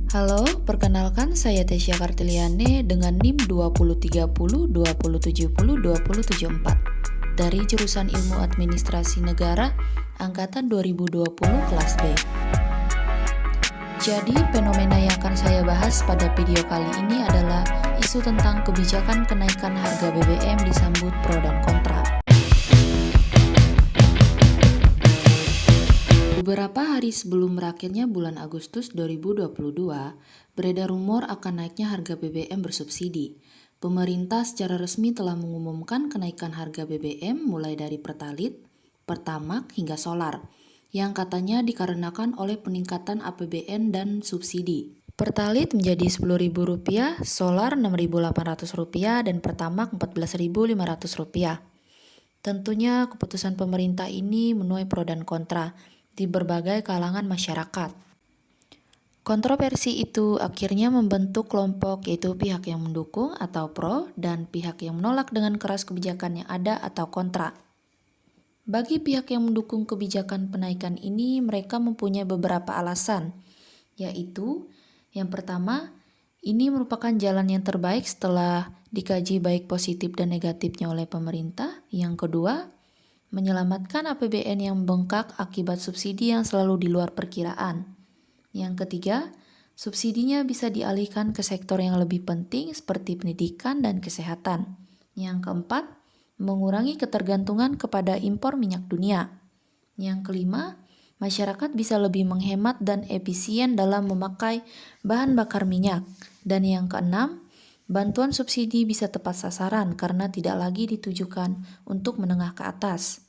Halo, perkenalkan saya Tesya Kartiliane dengan NIM 2030 2070 2074 dari jurusan Ilmu Administrasi Negara angkatan 2020 kelas B. Jadi, fenomena yang akan saya bahas pada video kali ini adalah isu tentang kebijakan kenaikan harga BBM disambut pro dan kontra. Beberapa hari sebelum berakhirnya bulan Agustus 2022, beredar rumor akan naiknya harga BBM bersubsidi. Pemerintah secara resmi telah mengumumkan kenaikan harga BBM mulai dari Pertalite, Pertamax hingga solar, yang katanya dikarenakan oleh peningkatan APBN dan subsidi. Pertalite menjadi Rp10.000, solar Rp6.800, dan Pertamax Rp14.500. Tentunya keputusan pemerintah ini menuai pro dan kontra di berbagai kalangan masyarakat. Kontroversi itu akhirnya membentuk kelompok, yaitu pihak yang mendukung atau pro dan pihak yang menolak dengan keras kebijakan yang ada atau kontra. Bagi pihak yang mendukung kebijakan penaikan ini, mereka mempunyai beberapa alasan, yaitu yang pertama, ini merupakan jalan yang terbaik setelah dikaji baik positif dan negatifnya oleh pemerintah. Yang kedua, menyelamatkan APBN yang membengkak akibat subsidi yang selalu di luar perkiraan. Yang ketiga, subsidinya bisa dialihkan ke sektor yang lebih penting seperti pendidikan dan kesehatan. Yang keempat, mengurangi ketergantungan kepada impor minyak dunia. Yang kelima, masyarakat bisa lebih menghemat dan efisien dalam memakai bahan bakar minyak. Dan yang keenam, bantuan subsidi bisa tepat sasaran karena tidak lagi ditujukan untuk menengah ke atas.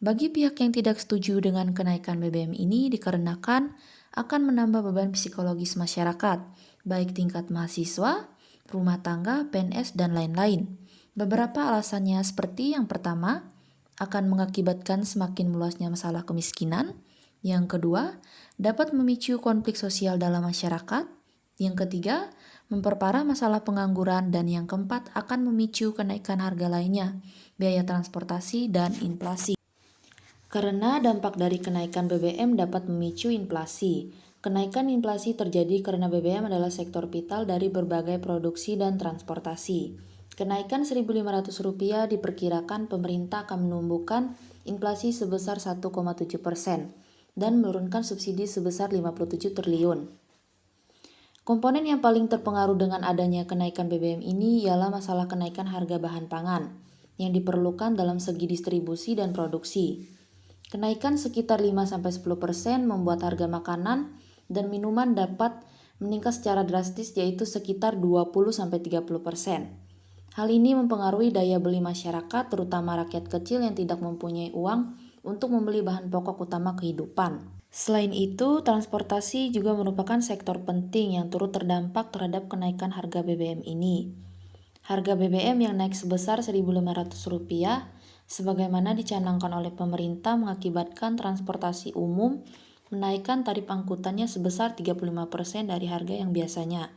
Bagi pihak yang tidak setuju dengan kenaikan BBM ini dikarenakan akan menambah beban psikologis masyarakat, baik tingkat mahasiswa, rumah tangga, PNS, dan lain-lain. Beberapa alasannya seperti yang pertama, akan mengakibatkan semakin meluasnya masalah kemiskinan. Yang kedua, dapat memicu konflik sosial dalam masyarakat. Yang ketiga, memperparah masalah pengangguran, dan yang keempat akan memicu kenaikan harga lainnya, biaya transportasi dan inflasi. Karena dampak dari kenaikan BBM dapat memicu inflasi. Kenaikan inflasi terjadi karena BBM adalah sektor vital dari berbagai produksi dan transportasi. Kenaikan Rp1.500 diperkirakan pemerintah akan menumbuhkan inflasi sebesar 1,7% dan menurunkan subsidi sebesar 57 triliun. Komponen yang paling terpengaruh dengan adanya kenaikan BBM ini ialah masalah kenaikan harga bahan pangan yang diperlukan dalam segi distribusi dan produksi. Kenaikan sekitar 5-10% membuat harga makanan dan minuman dapat meningkat secara drastis, yaitu sekitar 20-30%. Hal ini mempengaruhi daya beli masyarakat, terutama rakyat kecil yang tidak mempunyai uang untuk membeli bahan pokok utama kehidupan. Selain itu, transportasi juga merupakan sektor penting yang turut terdampak terhadap kenaikan harga BBM ini. Harga BBM yang naik sebesar Rp1.500 sebagaimana dicanangkan oleh pemerintah mengakibatkan transportasi umum menaikkan tarif angkutannya sebesar 35% dari harga yang biasanya.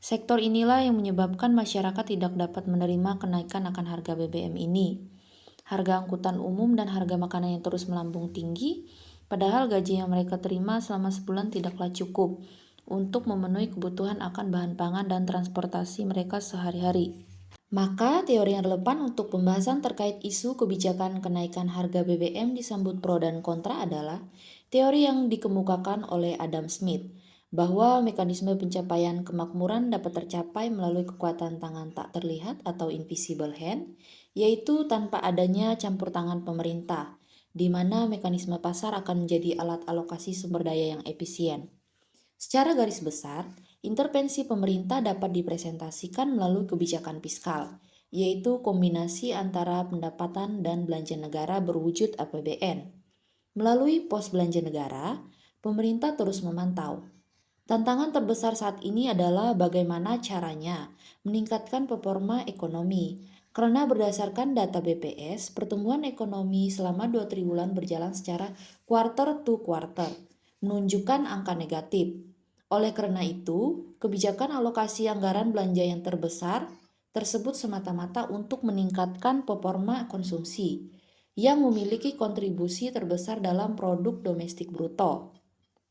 Sektor inilah yang menyebabkan masyarakat tidak dapat menerima kenaikan akan harga BBM ini. Harga angkutan umum dan harga makanan yang terus melambung tinggi, padahal gaji yang mereka terima selama sebulan tidaklah cukup untuk memenuhi kebutuhan akan bahan pangan dan transportasi mereka sehari-hari. Maka teori yang relevan untuk pembahasan terkait isu kebijakan kenaikan harga BBM disambut pro dan kontra adalah teori yang dikemukakan oleh Adam Smith, bahwa mekanisme pencapaian kemakmuran dapat tercapai melalui kekuatan tangan tak terlihat atau invisible hand, yaitu tanpa adanya campur tangan pemerintah, di mana mekanisme pasar akan menjadi alat alokasi sumber daya yang efisien. Secara garis besar, intervensi pemerintah dapat dipresentasikan melalui kebijakan fiskal, yaitu kombinasi antara pendapatan dan belanja negara berwujud APBN. Melalui pos belanja negara, pemerintah terus memantau. Tantangan terbesar saat ini adalah bagaimana caranya meningkatkan performa ekonomi, karena berdasarkan data BPS, pertumbuhan ekonomi selama 2 triwulan berjalan secara quarter to quarter, menunjukkan angka negatif. Oleh karena itu, kebijakan alokasi anggaran belanja yang terbesar tersebut semata-mata untuk meningkatkan performa konsumsi yang memiliki kontribusi terbesar dalam produk domestik bruto.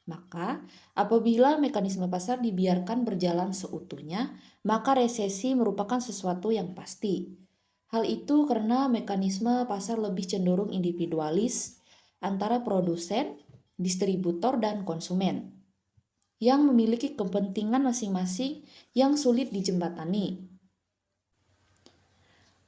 Maka, apabila mekanisme pasar dibiarkan berjalan seutuhnya, maka resesi merupakan sesuatu yang pasti. Hal itu karena mekanisme pasar lebih cenderung individualis antara produsen, distributor, dan konsumen yang memiliki kepentingan masing-masing yang sulit dijembatani.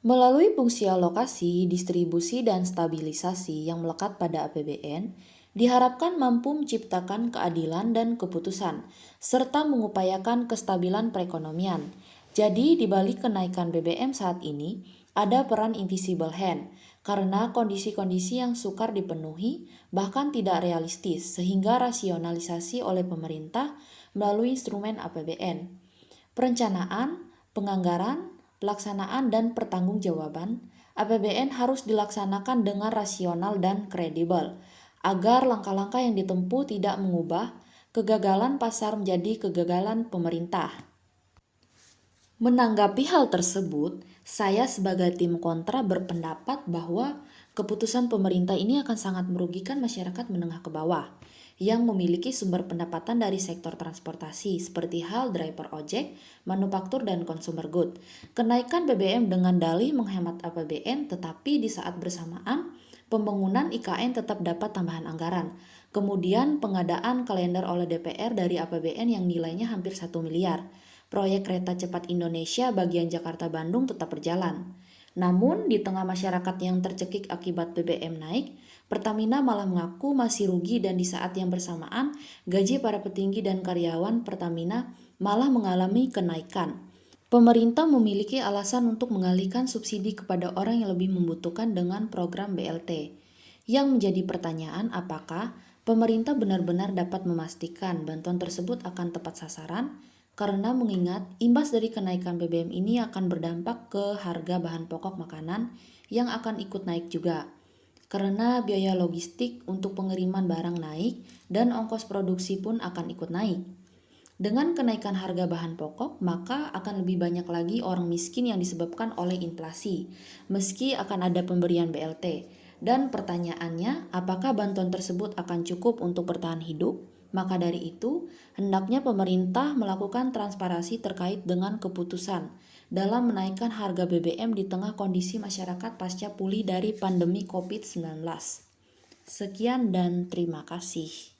Melalui fungsi alokasi, distribusi, dan stabilisasi yang melekat pada APBN, diharapkan mampu menciptakan keadilan dan keputusan, serta mengupayakan kestabilan perekonomian. Jadi, di balik kenaikan BBM saat ini, ada peran invisible hand, karena kondisi-kondisi yang sukar dipenuhi, bahkan tidak realistis, sehingga rasionalisasi oleh pemerintah melalui instrumen APBN. Perencanaan, penganggaran, pelaksanaan, dan pertanggungjawaban APBN harus dilaksanakan dengan rasional dan kredibel, agar langkah-langkah yang ditempuh tidak mengubah kegagalan pasar menjadi kegagalan pemerintah. Menanggapi hal tersebut, saya sebagai tim kontra berpendapat bahwa keputusan pemerintah ini akan sangat merugikan masyarakat menengah ke bawah yang memiliki sumber pendapatan dari sektor transportasi seperti hal driver ojek, manufaktur, dan consumer good. Kenaikan BBM dengan dalih menghemat APBN, tetapi di saat bersamaan pembangunan IKN tetap dapat tambahan anggaran. Kemudian pengadaan kalender oleh DPR dari APBN yang nilainya hampir 1 miliar. Proyek kereta cepat Indonesia bagian Jakarta-Bandung tetap berjalan. Namun, di tengah masyarakat yang tercekik akibat BBM naik, Pertamina malah mengaku masih rugi dan di saat yang bersamaan, gaji para petinggi dan karyawan Pertamina malah mengalami kenaikan. Pemerintah memiliki alasan untuk mengalihkan subsidi kepada orang yang lebih membutuhkan dengan program BLT. Yang menjadi pertanyaan apakah pemerintah benar-benar dapat memastikan bantuan tersebut akan tepat sasaran? Karena mengingat imbas dari kenaikan BBM ini akan berdampak ke harga bahan pokok makanan yang akan ikut naik juga. Karena biaya logistik untuk pengiriman barang naik dan ongkos produksi pun akan ikut naik. Dengan kenaikan harga bahan pokok, maka akan lebih banyak lagi orang miskin yang disebabkan oleh inflasi, meski akan ada pemberian BLT. Dan pertanyaannya, apakah bantuan tersebut akan cukup untuk bertahan hidup? Maka dari itu, hendaknya pemerintah melakukan transparansi terkait dengan keputusan dalam menaikkan harga BBM di tengah kondisi masyarakat pasca pulih dari pandemi COVID-19. Sekian dan terima kasih.